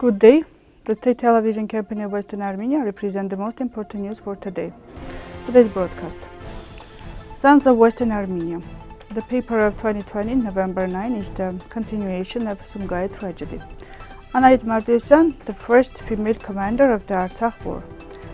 Good day. The state television company of Western Armenia represents the most important news for today. Today's broadcast. Sons of Western Armenia. The paper of 2020, November 9, is the continuation of Sumgait tragedy. Anahit Martirosyan, the first female commander of the Artsakh war.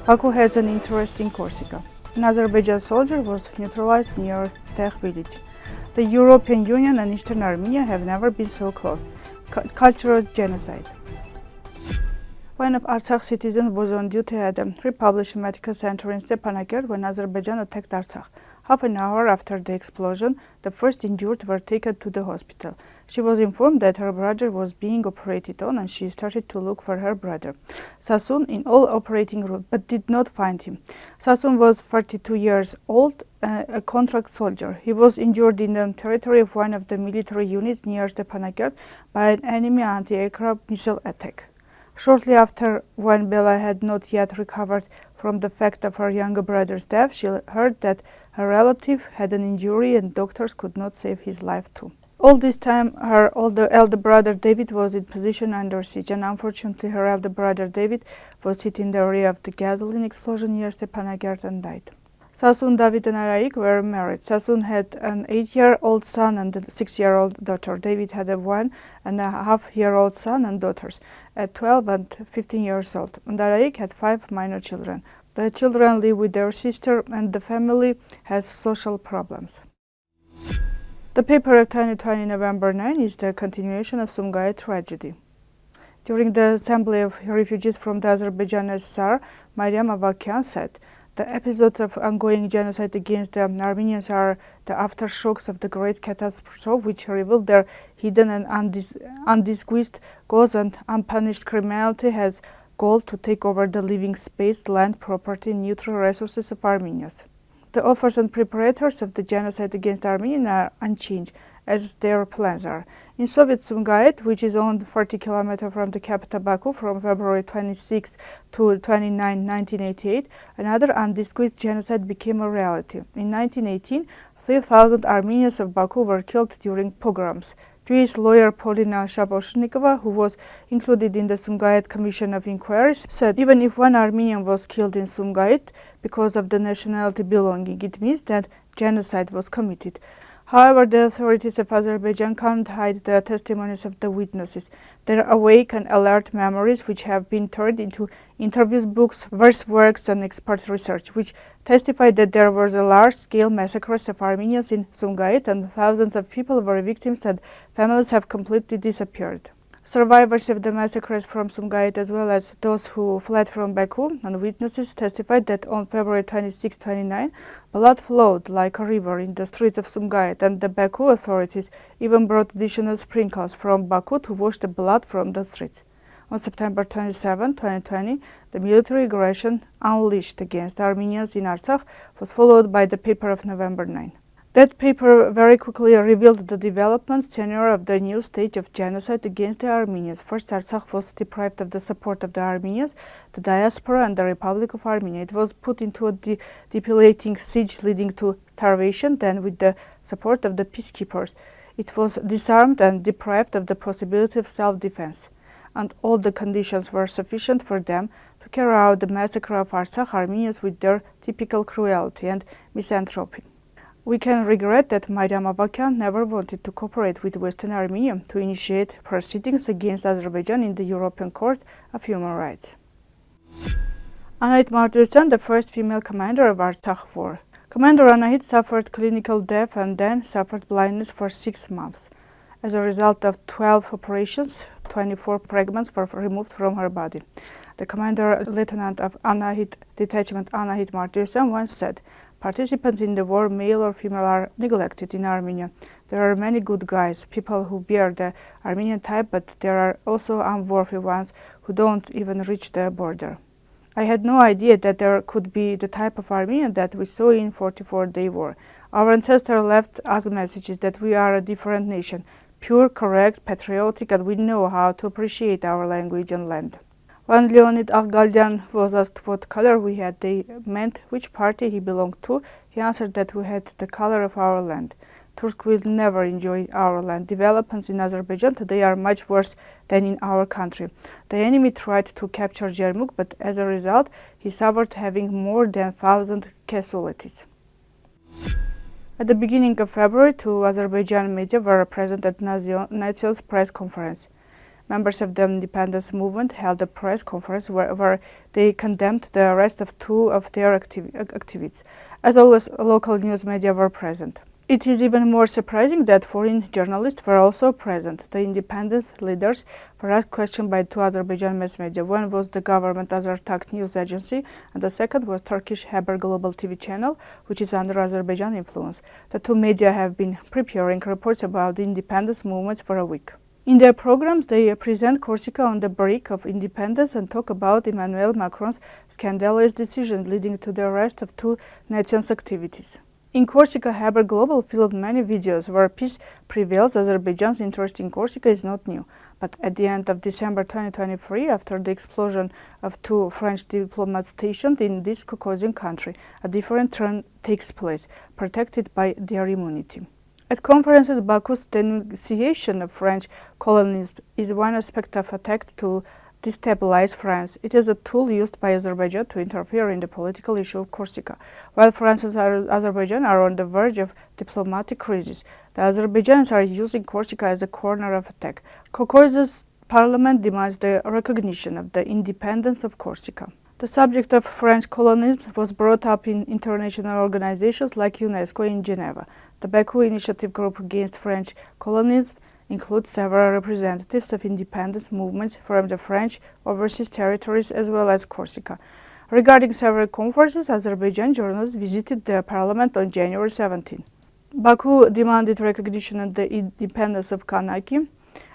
Baku has an interest in Corsica. An Azerbaijani soldier was neutralized near Tegh village. The European Union and Eastern Armenia have never been so close. Cultural genocide. One of Artsakh citizens was on duty at the Republic Medical Center in Stepanakert when Azerbaijan attacked Artsakh. Half an hour after the explosion, the first injured were taken to the hospital. She was informed that her brother was being operated on and she started to look for her brother, Sasun, in all operating rooms, but did not find him. Sasun was 42 years old, a contract soldier. He was injured in the territory of one of the military units near Stepanakert by an enemy anti-aircraft missile attack. Shortly after, when Bella had not yet recovered from the fact of her younger brother's death, she heard that her relative had an injury and doctors could not save his life too. All this time, her elder brother David was in position under siege, and unfortunately her elder brother David was hit in the area of the gasoline explosion near Stepanakert and died. Sasun, David and Araik were married. Sasun had an 8-year-old son and a 6-year-old daughter. David had a 1.5-year-old son and daughters at 12 and 15 years old. And Araik had 5 minor children. The children live with their sister and the family has social problems. The paper of 2020, November 9, is the continuation of Sumgait tragedy. During the assembly of refugees from the Azerbaijani SSR, Maryam Avakian said, "The episodes of ongoing genocide against the Armenians are the aftershocks of the great catastrophe which revealed their hidden and undisguised goals, and unpunished criminality has goal to take over the living space, land, property, and natural resources of Armenians. The authors and preparators of the genocide against Armenians are unchanged, as their plans are. In Soviet Sumgait, which is only 40 kilometers from the capital Baku, from February 26 to 29, 1988, another undisguised genocide became a reality. In 1918, 3,000 Armenians of Baku were killed during pogroms. Jewish lawyer Polina Shaposhnikova, who was included in the Sumgait Commission of Inquiries, said even if one Armenian was killed in Sumgait because of the nationality belonging, it means that genocide was committed. However, the authorities of Azerbaijan can't hide the testimonies of the witnesses, their awake and alert memories, which have been turned into interviews, books, verse works, and expert research, which testify that there was a large-scale massacres of Armenians in Sumgait and thousands of people were victims and families have completely disappeared. Survivors of the massacres from Sumgait, as well as those who fled from Baku, and witnesses testified that on February 26-29, blood flowed like a river in the streets of Sumgait, and the Baku authorities even brought additional sprinkles from Baku to wash the blood from the streets. On September 27, 2020, the military aggression unleashed against Armenians in Artsakh was followed by the paper of November 9. That paper very quickly revealed the development tenure of the new stage of genocide against the Armenians. First, Artsakh was deprived of the support of the Armenians, the diaspora, and the Republic of Armenia. It was put into a depilating siege leading to starvation. Then, with the support of the peacekeepers, it was disarmed and deprived of the possibility of self-defense. And all the conditions were sufficient for them to carry out the massacre of Artsakh Armenians with their typical cruelty and misanthropy. We can regret that Maryam Avakian never wanted to cooperate with Western Armenia to initiate proceedings against Azerbaijan in the European Court of Human Rights. Anahit Martirosyan, the first female commander of Artsakh war. Commander Anahit suffered clinical death and then suffered blindness for 6 months. As a result of 12 operations, 24 fragments were removed from her body. The commander, Lieutenant of Anahit Detachment Anahit Martirosyan, once said, "Participants in the war, male or female, are neglected in Armenia. There are many good guys, people who bear the Armenian type, but there are also unworthy ones who don't even reach the border. I had no idea that there could be the type of Armenian that we saw in 44-day war. Our ancestors left us messages that we are a different nation, pure, correct, patriotic, and we know how to appreciate our language and land." When Leonid Algaldian was asked what color we had, they meant which party he belonged to. He answered that we had the color of our land. Turks will never enjoy our land. Developments in Azerbaijan today are much worse than in our country. The enemy tried to capture Yermuk, but as a result, he suffered, having more than 1,000 casualties. At the beginning of February, two Azerbaijani media were present at Nation's press conference. Members of the independence movement held a press conference where they condemned the arrest of two of their activists. As always, local news media were present. It is even more surprising that foreign journalists were also present. The independence leaders were asked questions by two Azerbaijani mass media. One was the government Azertakh news agency, and the second was Turkish Haber Global TV channel, which is under Azerbaijan influence. The two media have been preparing reports about the independence movements for a week. In their programs, they present Corsica on the brink of independence and talk about Emmanuel Macron's scandalous decision leading to the arrest of two nations' activities. In Corsica, Haber Global filmed many videos where peace prevails. Azerbaijan's interest in Corsica is not new. But at the end of December 2023, after the explosion of two French diplomats stationed in this Caucasian country, a different turn takes place, protected by their immunity. At conferences, Baku's denunciation of French colonialism is one aspect of attack to destabilize France. It is a tool used by Azerbaijan to interfere in the political issue of Corsica. While France and Azerbaijan are on the verge of diplomatic crisis, the Azerbaijanis are using Corsica as a corner of attack. Caucasus parliament demands the recognition of the independence of Corsica. The subject of French colonialism was brought up in international organizations like UNESCO in Geneva. The Baku Initiative Group Against French Colonialism includes several representatives of independence movements from the French overseas territories as well as Corsica. Regarding several conferences, Azerbaijan journalists visited the parliament on January 17. Baku demanded recognition of the independence of Kanaki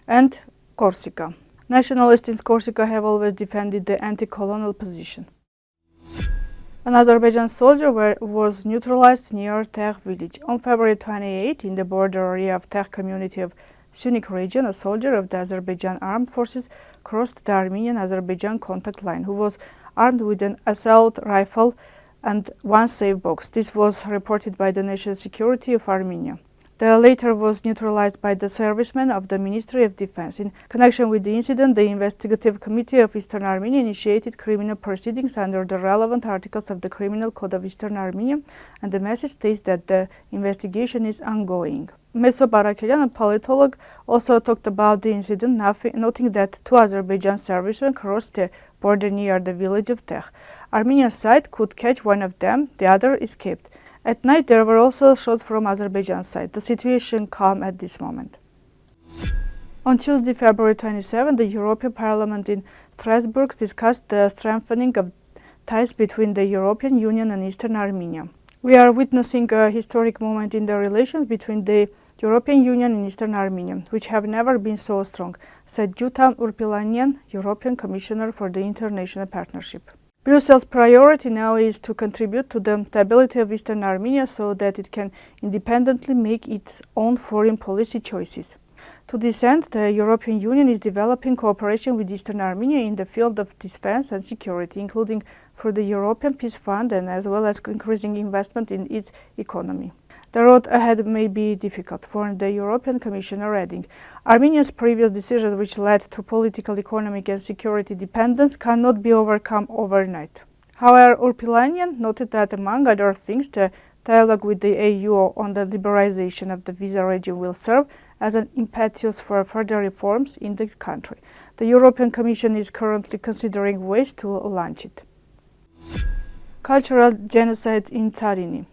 and Corsica. Nationalists in Corsica have always defended the anti-colonial position. An Azerbaijani soldier was neutralized near Tegh village. On February 28, in the border area of Tegh community of Sunik region, a soldier of the Azerbaijan armed forces crossed the Armenian-Azerbaijan contact line, who was armed with an assault rifle and one safe box. This was reported by the National Security of Armenia. The latter was neutralized by the servicemen of the Ministry of Defense. In connection with the incident, the Investigative Committee of Eastern Armenia initiated criminal proceedings under the relevant articles of the Criminal Code of Eastern Armenia, and the message states that the investigation is ongoing. Meso Barakelian, a politologist, also talked about the incident, noting that two Azerbaijan servicemen crossed the border near the village of Tegh. Armenian side could catch one of them, the other escaped. At night, there were also shots from Azerbaijan side. The situation calm at this moment. On Tuesday, February 27, the European Parliament in Strasbourg discussed the strengthening of ties between the European Union and Eastern Armenia. We are witnessing a historic moment in the relations between the European Union and Eastern Armenia, which have never been so strong, said Jutta Urpilainen, European Commissioner for the International Partnership. Brussels' priority now is to contribute to the stability of Eastern Armenia so that it can independently make its own foreign policy choices. To this end, the European Union is developing cooperation with Eastern Armenia in the field of defense and security, including through the European Peace Fund and as well as increasing investment in its economy. The road ahead may be difficult, warned the European Commissioner, adding, Armenia's previous decisions, which led to political, economic and security dependence, cannot be overcome overnight. However, Urpilainen noted that, among other things, the dialogue with the EU on the liberalization of the visa regime will serve as an impetus for further reforms in the country. The European Commission is currently considering ways to launch it. Cultural genocide in Tsarini.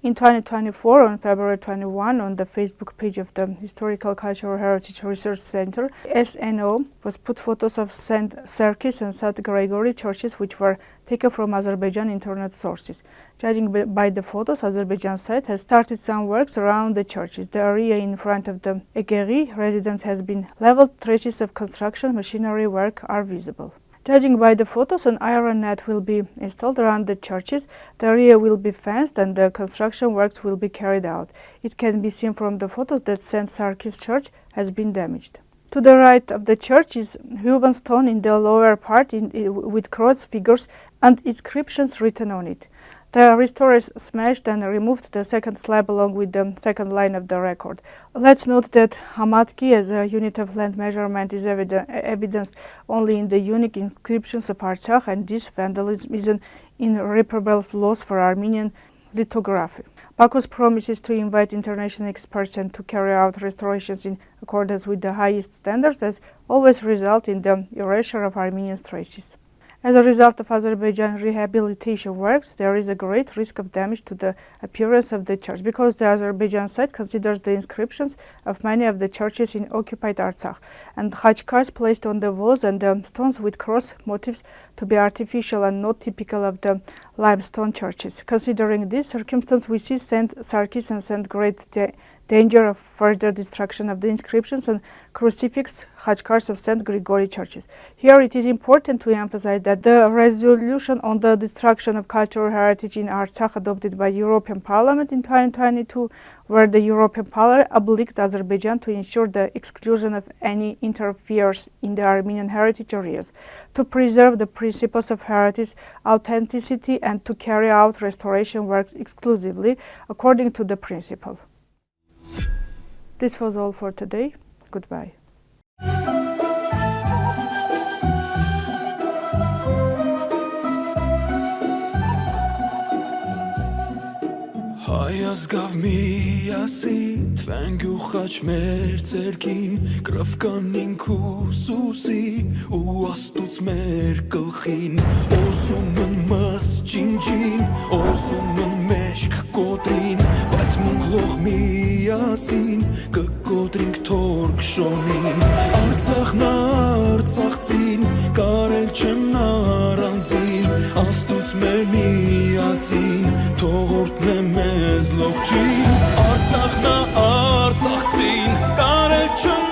In 2024, on February 21, on the Facebook page of the Historical Cultural Heritage Research Center, SNO, was put photos of St. Serkis and St. Gregory churches, which were taken from Azerbaijan internet sources. Judging by the photos, Azerbaijan side has started some works around the churches. The area in front of the Egeği residence has been leveled. Traces of construction machinery work are visible. Judging by the photos, an iron net will be installed around the churches, the area will be fenced and the construction works will be carried out. It can be seen from the photos that St. Sarkis Church has been damaged. To the right of the church is hewn stone in the lower part with cross figures and inscriptions written on it. The restorers smashed and removed the second slab along with the second line of the record. Let's note that Hamadki as a unit of land measurement is evidenced only in the unique inscriptions of Artsakh, and this vandalism is an irreparable loss for Armenian lithography. Baku's promises to invite international experts and to carry out restorations in accordance with the highest standards has always resulted in the erasure of Armenian traces. As a result of Azerbaijan rehabilitation works, there is a great risk of damage to the appearance of the church because the Azerbaijan side considers the inscriptions of many of the churches in occupied Artsakh and khachkars placed on the walls and the stones with cross motifs to be artificial and not typical of the limestone churches. Considering this circumstance, we see Saint Sarkis and great danger of further destruction of the inscriptions and crucifix khachkars of St. Grigory churches. Here it is important to emphasize that the resolution on the destruction of cultural heritage in Artsakh adopted by the European Parliament in 2022, where the European Parliament obliged Azerbaijan to ensure the exclusion of any interference in the Armenian heritage areas, to preserve the principles of heritage authenticity and to carry out restoration works exclusively according to the principle. This was all for today. Goodbye. Հայազգավ միասի թվենք ու խաչ մեր ձերքին կրվկանին քուսուսի ու աստուց մեր գլխին օսում են մս ջինջին օսում են մեջք կոտրին բայց մունգլող միասին կկոտրինք թորք շոնին Արցախն արցախցին կարել չեն առանձին աստուց մեր միածին թողորտն է մեզ լողջին Արցախն արցախցին կարել չեն